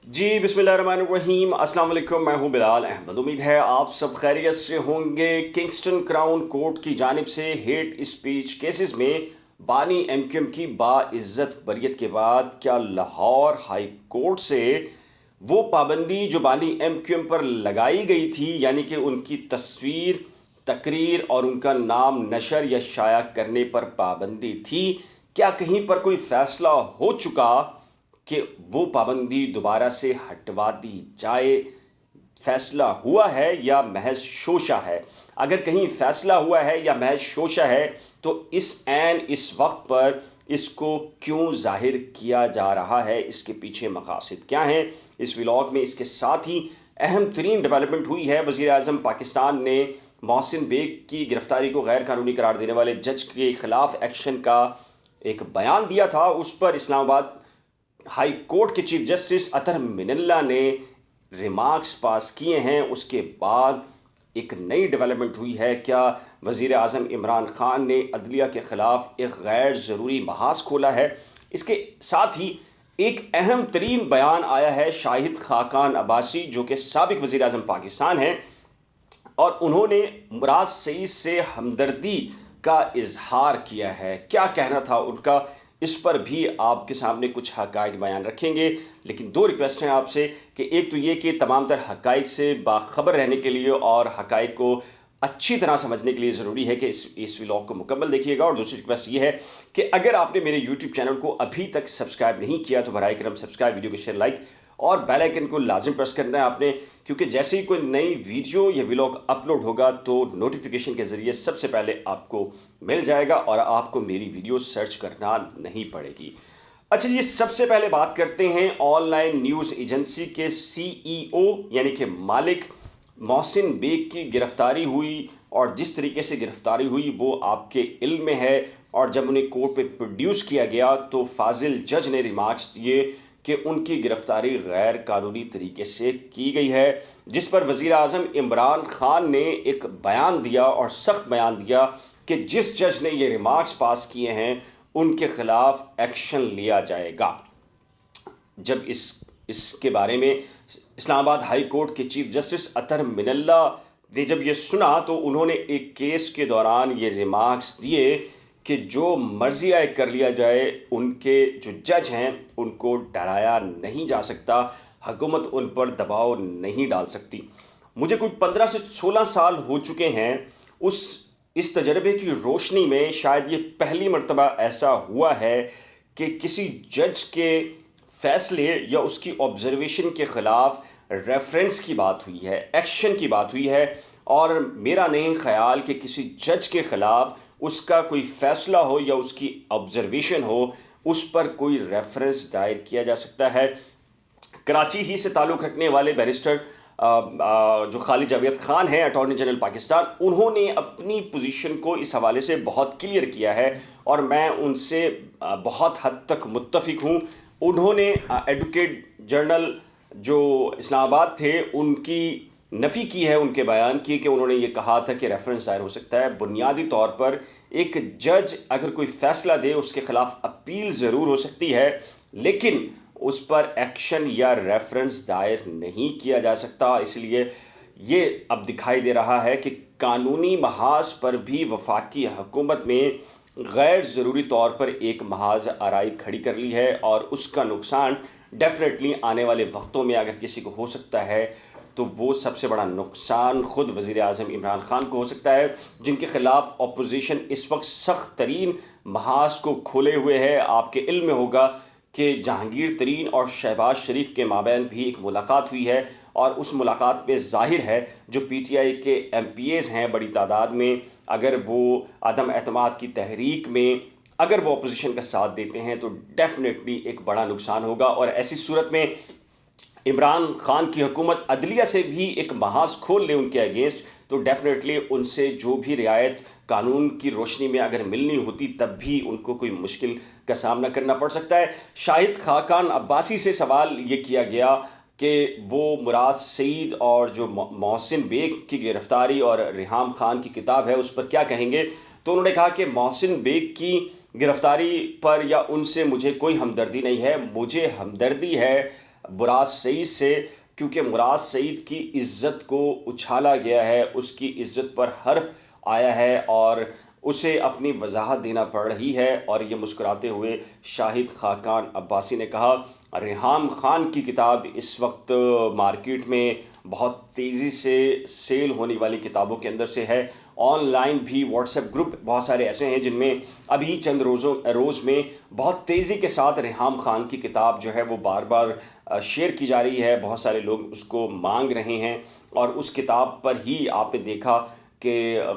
जी बिस्मिल्लाहिर्रहमानिर्रहीम, अस्सलाम वालेकुम। मैं हूं बिलाल अहमद। उम्मीद है आप सब खैरियत से होंगे। किंगस्टन क्राउन कोर्ट की जानिब से हेट स्पीच केसेस में बानी एमक्यूएम की बाइज्जत बरियत के बाद क्या लाहौर हाई कोर्ट से वो पाबंदी जो बानी एमक्यूएम पर लगाई गई थी, यानी कि उनकी तस्वीर, तकरीर और उनका नाम नशर या शाया करने पर पाबंदी थी, क्या कहीं पर कोई फैसला हो चुका कि वो पाबंदी दोबारा से हटवा दी जाए? फैसला हुआ है या महज शोशा है? अगर कहीं फैसला हुआ है या महज शोशा है तो इस वक्त पर इसको क्यों जाहिर किया जा रहा है, इसके पीछे मकासद क्या हैं, इस व्लॉग में इसके साथ ही अहम तरीन डेवलपमेंट हुई है। वज़ीर आज़म पाकिस्तान ने मोहसिन बेग की गिरफ्तारी को गैर कानूनी करार देने वाले जज के ख़िलाफ़ एक्शन का एक बयान दिया था। उस पर इस्लामाबाद हाई कोर्ट के चीफ जस्टिस अतर मिनल्ला ने रिमार्क्स पास किए हैं। उसके बाद एक नई डेवलपमेंट हुई है। क्या वज़ीर आज़म इमरान ख़ान ने अदलिया के ख़िलाफ़ एक गैर ज़रूरी बहास खोला है? इसके साथ ही एक अहम तरीन बयान आया है शाहिद खाकान अब्बासी, जो कि साबिक़ वज़ीर आज़म पाकिस्तान हैं, और उन्होंने मुराद सईद से हमदर्दी का इजहार किया है। क्या कहना था उनका, इस पर भी आपके सामने कुछ हक़ाइक़ बयान रखेंगे। लेकिन दो रिक्वेस्ट हैं आपसे कि एक तो ये कि तमाम तर हक़ाइक़ से बाखबर रहने के लिए और हक़ाइक़ को अच्छी तरह समझने के लिए ज़रूरी है कि इस व्लॉग को मुकम्मल देखिएगा। और दूसरी रिक्वेस्ट ये है कि अगर आपने मेरे यूट्यूब चैनल को अभी तक सब्सक्राइब नहीं किया तो बराए करम सब्सक्राइब, वीडियो को शेयर, लाइक और बेल आइकन को लाजिम प्रेस करना है आपने, क्योंकि जैसे ही कोई नई वीडियो या व्लॉग अपलोड होगा तो नोटिफिकेशन के ज़रिए सबसे पहले आपको मिल जाएगा और आपको मेरी वीडियो सर्च करना नहीं पड़ेगी। अच्छा जी, सबसे पहले बात करते हैं ऑनलाइन न्यूज़ एजेंसी के CEO यानी कि मालिक मोहसिन बेग की गिरफ़्तारी हुई, और जिस तरीके से गिरफ़्तारी हुई वो आपके इल्म में है। और जब उन्हें कोर्ट पे प्रोड्यूस किया गया तो फाजिल जज ने रिमार्क्स दिए कि उनकी गिरफ़्तारी गैर कानूनी तरीके से की गई है, जिस पर वज़ीर आज़म इमरान ख़ान ने एक बयान दिया और सख्त बयान दिया कि जिस जज ने ये रिमार्क्स पास किए हैं उनके ख़िलाफ़ एक्शन लिया जाएगा। जब इसके बारे में इस्लामाबाद हाई कोर्ट के चीफ जस्टिस अतर मिनल्ला ने जब ये सुना तो उन्होंने एक केस के दौरान ये रिमार्क्स दिए कि जो मर्जी आए कर लिया जाए, उनके जो जज हैं उनको डराया नहीं जा सकता, हुकूमत उन पर दबाव नहीं डाल सकती। मुझे कोई 15 से 16 साल हो चुके हैं। इस तजर्बे की रोशनी में शायद ये पहली मर्तबा ऐसा हुआ है कि किसी जज के फ़ैसले या उसकी ऑब्ज़र्वेशन के ख़िलाफ़ रेफरेंस की बात हुई है, एक्शन की बात हुई है। और मेरा नहीं ख्याल कि किसी जज के ख़िलाफ़ उसका कोई फ़ैसला हो या उसकी ऑब्ज़र्वेशन हो, उस पर कोई रेफरेंस दायर किया जा सकता है। कराची ही से ताल्लुक़ रखने वाले बैरिस्टर जो खालिद जावेद ख़ान हैं, अटॉर्नी जनरल पाकिस्तान, उन्होंने अपनी पोजीशन को इस हवाले से बहुत क्लियर किया है और मैं उनसे बहुत हद तक मुत्तफ़िक हूँ। उन्होंने एडवोकेट जनरल जो इस्लामाबाद थे उनकी नफ़ी की है, उनके बयान की, कि उन्होंने ये कहा था कि रेफरेंस दायर हो सकता है। बुनियादी तौर पर एक जज अगर कोई फ़ैसला दे उसके ख़िलाफ़ अपील ज़रूर हो सकती है, लेकिन उस पर एक्शन या रेफरेंस दायर नहीं किया जा सकता। इसलिए ये अब दिखाई दे रहा है कि कानूनी महाज पर भी वफाकी हुकूमत ने गैर ज़रूरी तौर पर एक महाज आराई खड़ी कर ली है, और उसका नुकसान डेफिनेटली आने वाले वक्तों में अगर किसी को हो सकता है तो वो सबसे बड़ा नुकसान ख़ुद वज़ीर आज़म इमरान ख़ान को हो सकता है, जिनके ख़िलाफ़ अपोजिशन इस वक्त सख्त तरीन महाज को खोले हुए है। आपके इल्म में होगा कि जहांगीर तरीन और शहबाज शरीफ के माबैन भी एक मुलाकात हुई है, और उस मुलाकात में ज़ाहिर है जो PTI के MPAs हैं बड़ी तादाद में, अगर वो अदम एतमाद की तहरीक में अगर वो अपोजिशन का साथ देते हैं तो डेफिनेटली एक बड़ा नुकसान होगा। और ऐसी सूरत में इमरान ख़ान की हुकूमत अदलिया से भी एक महाज खोल ले उनके अगेंस्ट, तो डेफिनेटली उनसे जो भी रियायत कानून की रोशनी में अगर मिलनी होती तब भी उनको कोई मुश्किल का सामना करना पड़ सकता है। शाहिद खाकान अब्बासी से सवाल ये किया गया कि वो मुराद सईद और जो मोहसिन बेग की गिरफ़्तारी और रिहाम ख़ान की किताब है उस पर क्या कहेंगे। तो उन्होंने कहा कि मोहसिन बेग की गिरफ़्तारी पर या उनसे मुझे कोई हमदर्दी नहीं है, मुझे हमदर्दी है मुराद सईद से, क्योंकि मुराद सईद की इज़्ज़त को उछाला गया है, उसकी इज़्ज़त पर हर्फ आया है और उसे अपनी वजाहत देना पड़ रही है। और ये मुस्कुराते हुए शाहिद खाकान अब्बासी ने कहा, रेहाम खान की किताब इस वक्त मार्केट में बहुत तेज़ी से सेल होने वाली किताबों के अंदर से है। ऑनलाइन भी व्हाट्सएप ग्रुप बहुत सारे ऐसे हैं जिनमें अभी चंद रोज़ में बहुत तेज़ी के साथ रेहाम खान की किताब जो है वो बार बार शेयर की जा रही है। बहुत सारे लोग उसको मांग रहे हैं और उस किताब पर ही आपने देखा कि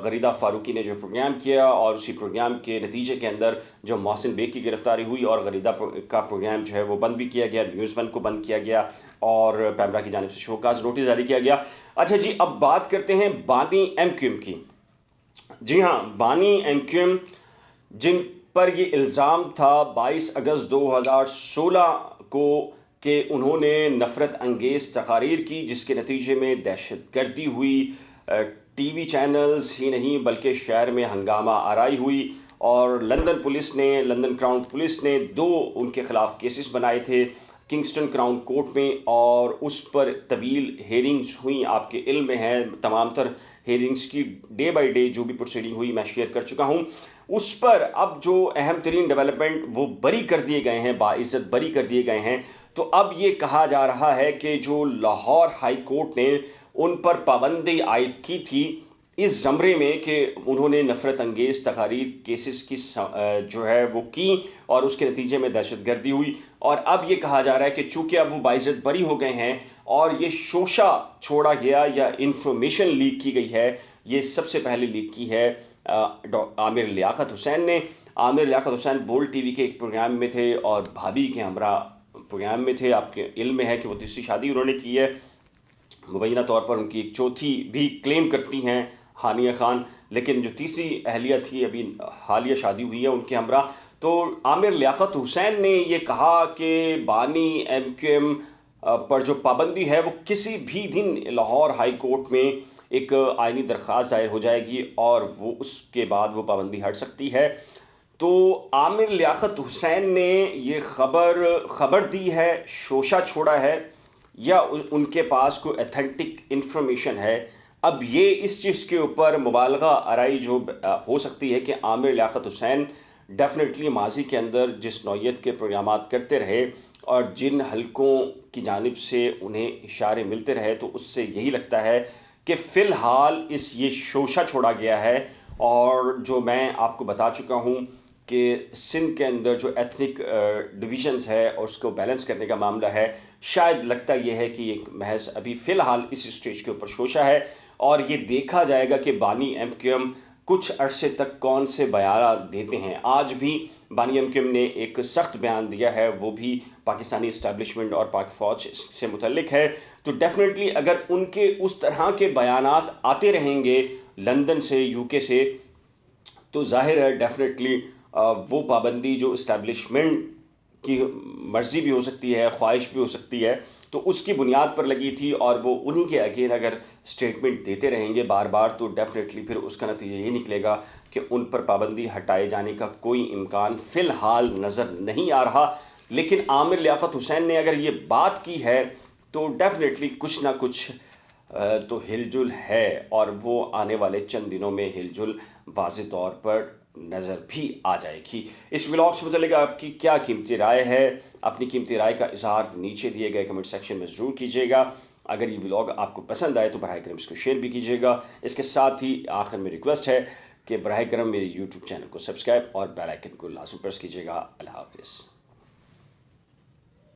गरीदा फ़ारूकी ने जो प्रोग्राम किया और उसी प्रोग्राम के नतीजे के अंदर जो मोहसिन बेग की गिरफ़्तारी हुई और गरीदा का प्रोग्राम जो है वो बंद भी किया गया, न्यूज़ वन को बंद किया गया और पैमरा की जानिब से शोकाज़ नोटिस जारी किया गया। अच्छा जी, अब बात करते हैं बानी एमक्यूएम की। जी हाँ, बानी एमक्यूएम जिन पर ये इल्ज़ाम था 22 अगस्त 2016 को कि उन्होंने नफ़रत अंगेज़ तकारीर की जिसके नतीजे में दहशतगर्दी हुई, टीवी चैनल्स ही नहीं बल्कि शहर में हंगामा आराई हुई और लंदन क्राउन पुलिस ने 2 उनके ख़िलाफ़ केसेस बनाए थे किंगस्टन क्राउन कोर्ट में और उस पर तवील हेयरिंग्स हुई। आपके इल्म में है तमाम तर हेयरिंग्स की डे बाय डे जो भी प्रोसीडिंग हुई मैं शेयर कर चुका हूँ। उस पर अब जो अहम तरीन डेवलपमेंट वो बरी कर दिए गए हैं, बाइज़्ज़त बरी कर दिए गए हैं। तो अब ये कहा जा रहा है कि जो लाहौर हाई कोर्ट ने उन पर पाबंदी आयद की थी इस ज़मरे में कि उन्होंने नफ़रत अंगेज़ तकारीर केसेस की जो है वो की और उसके नतीजे में दहशतगर्दी हुई और अब ये कहा जा रहा है कि चूँकि अब वो बाइज़्ज़त बरी हो गए हैं और ये शोशा छोड़ा गया या इंफॉर्मेशन लीक की गई है, ये सबसे पहले लीक की है आमिर लियाकत हुसैन ने। आमिर लियाकत हुसैन बोल्ड टीवी के एक प्रोग्राम में थे और भाभी के हमरा प्रोग्राम में थे। आपके इल्म में है कि वो तीसरी शादी उन्होंने की है। मुबैना तौर पर उनकी एक चौथी भी क्लेम करती हैं हानिया खान, लेकिन जो तीसरी अहलिया थी अभी हालिया शादी हुई है उनके हमरा। तो आमिर लियाकत हुसैन ने ये कहा कि बानी एमक्यूएम पर जो पाबंदी है वो किसी भी दिन लाहौर हाई कोर्ट में एक आइनी दरख्वास्त दायर हो जाएगी और वो उसके बाद वो पाबंदी हट सकती है। तो आमिर लियाकत हुसैन ने ये खबर दी है, शोशा छोड़ा है या उनके पास कोई अथेंटिक इन्फॉर्मेशन है। अब ये इस चीज़ के ऊपर मुबालगा आराई जो हो सकती है कि आमिर लियाकत हुसैन डेफिनेटली माजी के अंदर जिस नौयत के प्रोग्रामात करते रहे और जिन हलकों की जानिब से उन्हें इशारे मिलते रहे, तो उससे यही लगता है कि फ़िलहाल ये शोशा छोड़ा गया है। और जो मैं आपको बता चुका हूँ कि सिंध के अंदर जो एथनिक डिविजन्स है और उसको बैलेंस करने का मामला है, शायद लगता यह है कि एक महज अभी फ़िलहाल इस स्टेज के ऊपर शोशा है और ये देखा जाएगा कि बानी एमक्यूएम कुछ अरसे तक कौन से बयान देते हैं। आज भी बानी एमक्यूएम ने एक सख्त बयान दिया है, वो भी पाकिस्तानी इस्टेब्लिशमेंट और पाक फ़ौज से मुतल्लिक है। तो डेफिनेटली अगर उनके उस तरह के बयानात आते रहेंगे लंदन से, यूके से, तो ज़ाहिर है डेफिनेटली वो पाबंदी जो इस्टेब्लिशमेंट की मर्ज़ी भी हो सकती है, ख्वाहिश भी हो सकती है, तो उसकी बुनियाद पर लगी थी और वो उन्हीं के अगेन अगर स्टेटमेंट देते रहेंगे बार बार, तो डेफिनेटली फिर उसका नतीजा ये निकलेगा कि उन पर पाबंदी हटाए जाने का कोई इम्कान फ़िलहाल नज़र नहीं आ रहा। लेकिन आमिर लियाकत हुसैन ने अगर ये बात की है तो डेफिनेटली कुछ ना कुछ तो हिलजुल है और वो आने वाले चंद दिनों में हिलजुल वाज़े तौर पर नज़र भी आ जाएगी। इस व्लॉग से मुतल्लिक़ आपकी क्या कीमती राय है? अपनी कीमती राय का इज़हार नीचे दिए गए कमेंट सेक्शन में ज़रूर कीजिएगा। अगर ये व्लॉग आपको पसंद आए तो बराए करम इसको शेयर भी कीजिएगा। इसके साथ ही आखिर में रिक्वेस्ट है कि बराए करम मेरे यूट्यूब चैनल को सब्सक्राइब और बेल आइकन को लाज़िम प्रेस कीजिएगा। अल्लाह हाफ़िज़।